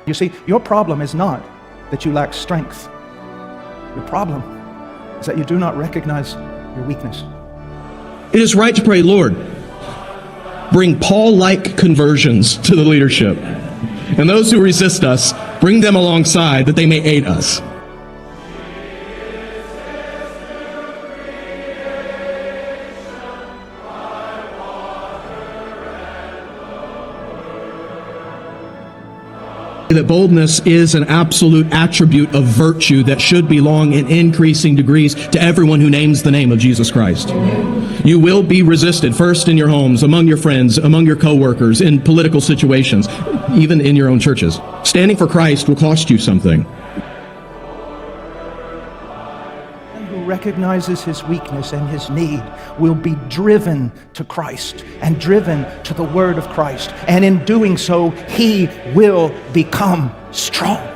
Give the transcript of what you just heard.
You see, your problem is not that you lack strength. Your problem is that you do not recognize your weakness. It is right to pray, Lord, bring Paul-like conversions to the leadership. And those who resist us, bring them alongside that they may aid us. That boldness is an absolute attribute of virtue that should belong in increasing degrees to everyone who names the name of Jesus Christ. You will be resisted, first in your homes, among your friends, among your co-workers, in political situations, even in your own churches. Standing for Christ will cost you something. Who recognizes his weakness and his need will be driven to Christ and driven to the word of Christ. And in doing so, he will become strong.